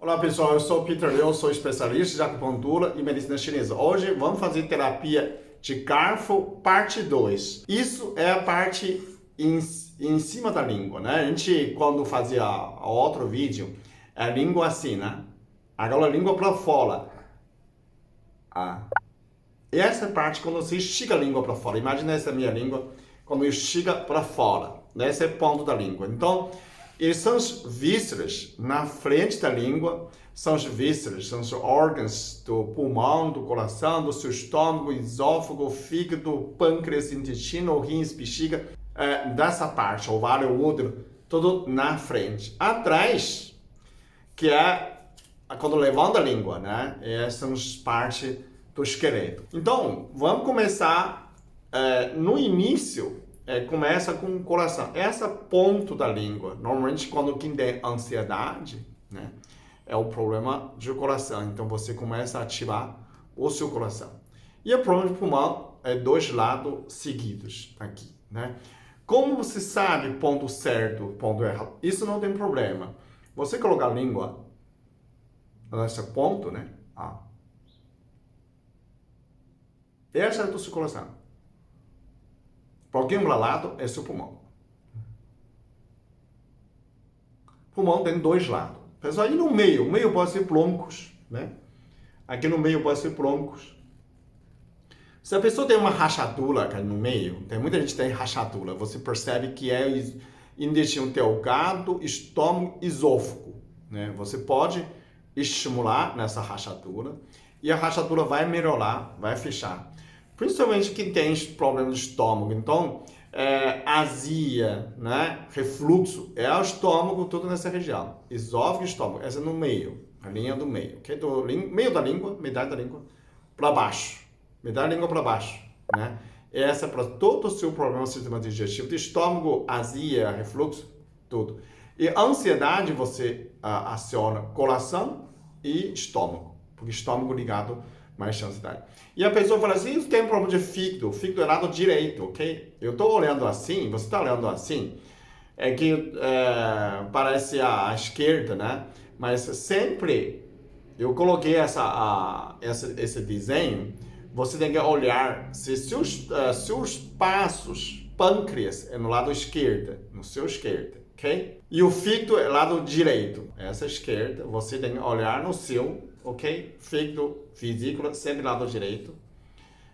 Olá pessoal, eu sou o Peter Liu, sou especialista de acupuntura e medicina chinesa. Hoje vamos fazer terapia de garfo, parte 2. Isso é a parte em cima da língua, né? A gente, quando fazia outro vídeo, a língua assim, né? Agora a língua para fora. E essa parte quando você estica a língua para fora. Imagina essa minha língua quando estica para fora. Esse é o ponto da língua. Então, eles são os vísceras na frente da língua, são os vísceras, são os órgãos do pulmão, do coração, do seu estômago, esôfago, fígado, pâncreas, intestino, rins, bexiga, dessa parte, ovário, útero, tudo na frente. Atrás, que é quando levanta a língua, né? Essas são as partes do esqueleto. Então, vamos começar no início. Começa com o coração. Essa ponto da língua, normalmente quando quem tem ansiedade, né, é o problema do coração. Então você começa a ativar o seu coração. E o problema do pulmão é dois lados seguidos aqui, né? Como você sabe ponto certo, ponto errado? Isso não tem problema. Você colocar a língua nesse ponto, né? Esse é o seu coração. Pouquinho para lado é seu pulmão. Pulmão tem dois lados. Pessoal, aí no meio, o meio pode ser broncos, né? Aqui no meio pode ser broncos. Se a pessoa tem uma rachadura aqui no meio, tem muita gente que tem rachadura, você percebe que é intestino delgado, estômago, esôfago, né? Você pode estimular nessa rachadura e a rachadura vai melhorar, vai fechar. Principalmente quem tem problema de estômago. Então, azia, né? Refluxo, é o estômago, tudo nessa região. Esôfago e estômago, essa é no meio, a linha do meio. Okay? Do meio da língua, metade da língua, para baixo. Metade da língua para baixo, né? Essa é para todo o seu problema do sistema digestivo, de estômago, azia, refluxo, tudo. E ansiedade, você aciona coração e estômago, porque estômago ligado mais ansiedade. E a pessoa fala assim, tem um problema de fígado é lado direito, ok? Eu estou olhando assim, você está olhando assim, é que parece a esquerda, né? Mas sempre eu coloquei esse desenho, você tem que olhar se seus passos, pâncreas é no lado esquerdo, no seu esquerdo, ok? E o fígado é lado direito, essa esquerda, você tem que olhar no seu, ok? Fígado, vesícula, sempre lado direito.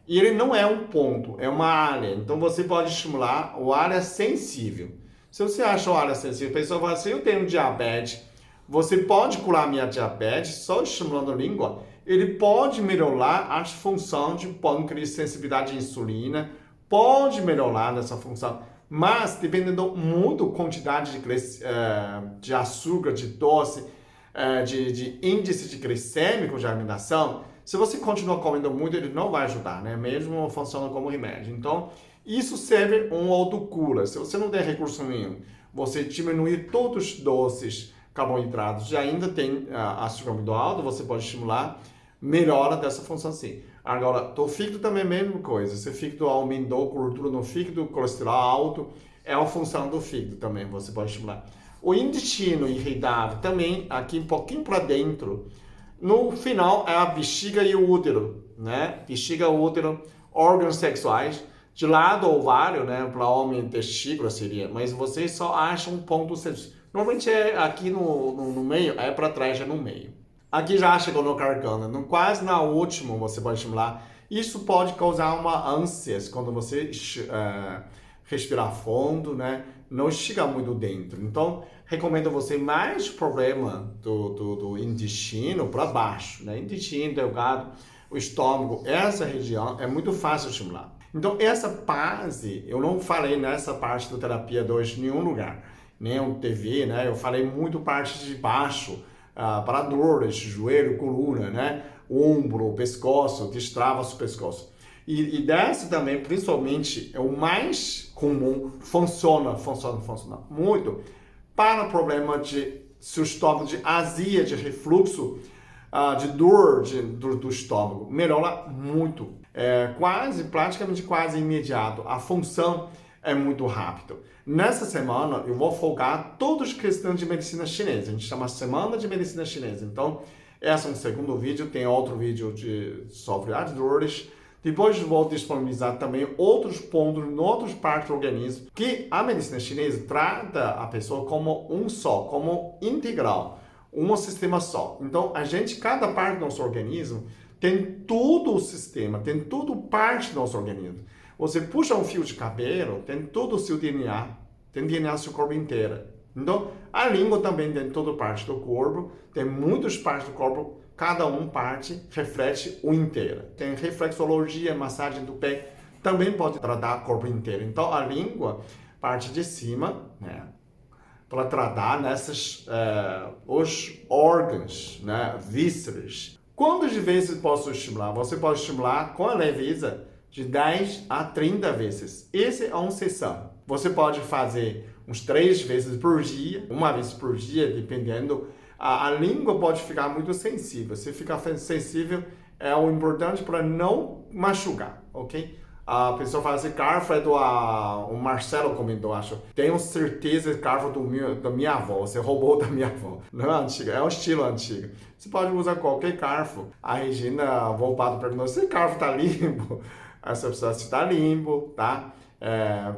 E ele não é um ponto, é uma área. Então você pode estimular a área sensível. Se você acha a área sensível, a pessoa fala assim, eu tenho diabetes, você pode curar minha diabetes só estimulando a língua. Ele pode melhorar a função de pâncreas, sensibilidade à insulina, pode melhorar essa função. Mas dependendo muito da quantidade de açúcar, de doce, de índice de glicêmico de alimentação, se você continuar comendo muito, ele não vai ajudar, né? Mesmo funcionando como remédio. Então, isso serve um autocura. Se você não tem recurso nenhum, você diminuir todos os doces, carboidratos e ainda tem açúcar muito alto, você pode estimular, melhora dessa função sim. Agora, o fígado também é a mesma coisa. Se o fígado aumentou, gordura no fígado, colesterol alto, é a função do fígado também, você pode estimular. O intestino irritável também, aqui um pouquinho para dentro, no final é a bexiga e o útero, né? Bexiga, útero, órgãos sexuais, de lado ovário, né? Para homem, testículo seria, mas vocês só acham um ponto sensível. Normalmente é aqui no meio, é para trás, é no meio. Aqui já chegou no garganta, quase na última você pode estimular. Isso pode causar uma ânsia quando você respirar fundo, né? Não estiga muito dentro. Então, recomendo você mais problema do intestino para baixo, né? Intestino, delgado, o estômago, essa região é muito fácil de estimular. Então, essa base, eu não falei nessa parte da terapia 2 em nenhum lugar, nem no TV, né? Eu falei muito parte de baixo, para dores, joelho, coluna, né? Ombro, pescoço, destrava o pescoço. E dessa também, principalmente, é o mais comum, funciona muito para o problema de seu estômago, de azia, de refluxo, de dor do estômago. Melhora muito. Praticamente quase imediato. A função é muito rápido. Nessa semana, eu vou focar todas as questões de medicina chinesa. A gente chama Semana de Medicina Chinesa. Então, esse é um segundo vídeo. Tem outro vídeo sobre as dores. Depois vou disponibilizar também outros pontos em outras partes do organismo que a medicina chinesa trata a pessoa como um só, como integral, um sistema só. Então, cada parte do nosso organismo tem todo o sistema, tem tudo parte do nosso organismo. Você puxa um fio de cabelo, tem todo o seu DNA, tem DNA do seu corpo inteiro. Então, a língua também tem toda parte do corpo, tem muitas partes do corpo, cada parte reflete o inteiro. Tem reflexologia, massagem do pé, também pode tratar o corpo inteiro. Então, a língua, parte de cima, né, para tratar os órgãos, né, vísceras. Quantas vezes posso estimular? Você pode estimular com a leveza de 10 a 30 vezes. Esse é uma sessão. Você pode fazer uns 3 vezes por dia, uma vez por dia, dependendo. A língua pode ficar muito sensível. Se ficar sensível, é o importante para não machucar, ok? A pessoa fala assim, garfo é o Marcelo comentou, acho. Tenho certeza que garfo da minha avó, você roubou da minha avó. Não é antiga, é um estilo antigo. Você pode usar qualquer garfo. A Regina Volpato perguntou, se o garfo está limpo? Essa pessoa está limpo, tá?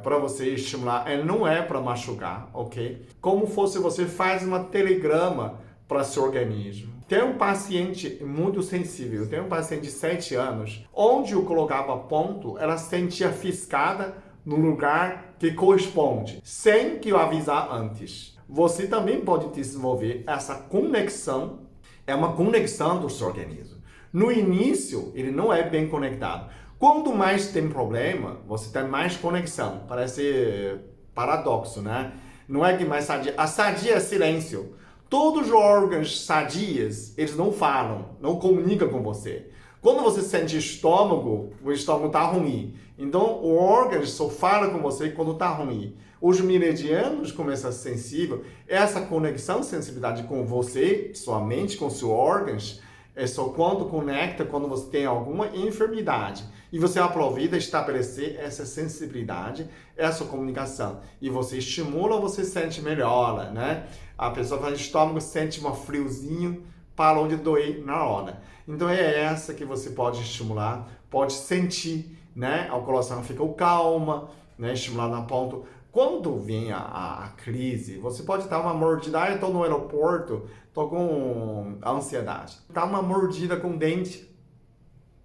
Para você estimular, não é para machucar, ok? Como fosse você faz uma telegrama para seu organismo. Tem um paciente muito sensível, tem um paciente de 7 anos, onde eu colocava ponto, ela sentia fiscada no lugar que corresponde, sem que eu avisar antes. Você também pode desenvolver essa conexão, é uma conexão do seu organismo. No início, ele não é bem conectado. Quanto mais tem problema, você tem mais conexão. Parece paradoxo, né? Não é que mais sadia. A sadia é silêncio. Todos os órgãos sadios, eles não falam, não comunicam com você. Quando você sente estômago, o estômago está ruim. Então, o órgão só fala com você quando está ruim. Os meridianos começam a ser sensíveis. Essa conexão, sensibilidade com você, sua mente, com seus órgãos, é só quando conecta, quando você tem alguma enfermidade. E você aproveita estabelecer essa sensibilidade, essa comunicação. E você estimula, você sente melhora, né? A pessoa faz estômago, sente um friozinho, parou de doer na hora. Então é essa que você pode estimular, pode sentir, né? O coração fica calma, né? Estimular na ponta. Quando vem a crise, você pode dar uma mordida. Eu estou no aeroporto, estou com ansiedade. Dá uma mordida com o dente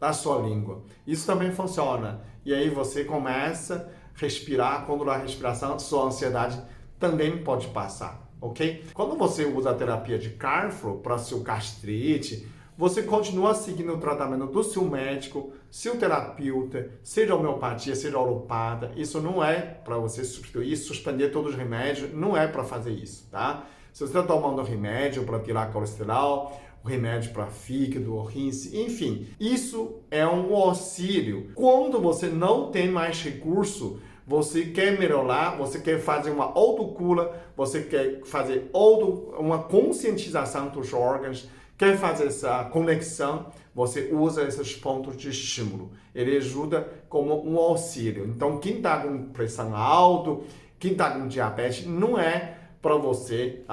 da sua língua. Isso também funciona. E aí você começa a respirar. Quando a respiração, sua ansiedade também pode passar, ok? Quando você usa a terapia de garfo para seu gastrite, você continua seguindo o tratamento do seu médico, seu terapeuta, seja homeopatia, seja alopata. Isso não é para você substituir, suspender todos os remédios, não é para fazer isso, tá? Se você está tomando remédio para tirar colesterol, remédio para fígado, rins, enfim, isso é um auxílio. Quando você não tem mais recurso, você quer melhorar, você quer fazer uma autocura, você quer fazer uma conscientização dos órgãos, quer fazer essa conexão, você usa esses pontos de estímulo. Ele ajuda como um auxílio. Então, quem está com pressão alta, quem está com diabetes, não é para você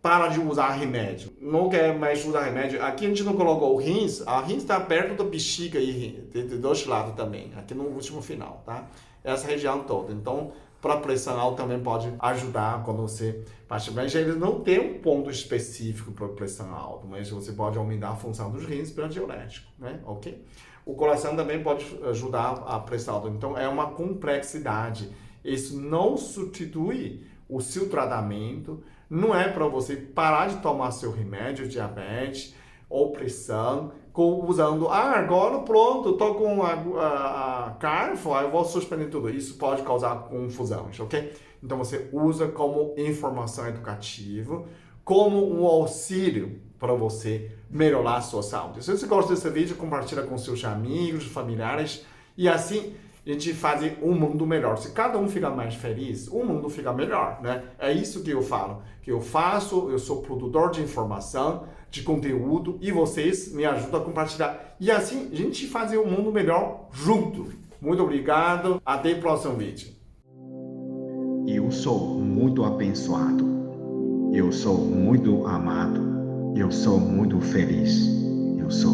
parar de usar remédio. Não quer mais usar remédio. Aqui a gente não colocou o rins. A rins está perto da bexiga e de dois lados também. Aqui no último final, tá? Essa região toda. Então, para pressão alta também pode ajudar quando você baixa. Mas ele não tem um ponto específico para pressão alta, mas você pode aumentar a função dos rins pelo diurético, né? Ok? O coração também pode ajudar a pressão alta. Então, é uma complexidade. Isso não substitui o seu tratamento, não é para você parar de tomar seu remédio, diabetes ou pressão, usando, agora pronto, estou com a garfo, eu vou suspender tudo. Isso pode causar confusões, ok? Então você usa como informação educativa, como um auxílio para você melhorar a sua saúde. Se você gosta desse vídeo, compartilha com seus amigos, familiares, e assim a gente faz um mundo melhor. Se cada um ficar mais feliz, o mundo fica melhor, né? É isso que eu falo, que eu faço, eu sou produtor de informação, de conteúdo, e vocês me ajudam a compartilhar. E assim, a gente faz um mundo melhor junto. Muito obrigado, até o próximo vídeo. Eu sou muito abençoado. Eu sou muito amado. Eu sou muito feliz. Eu sou.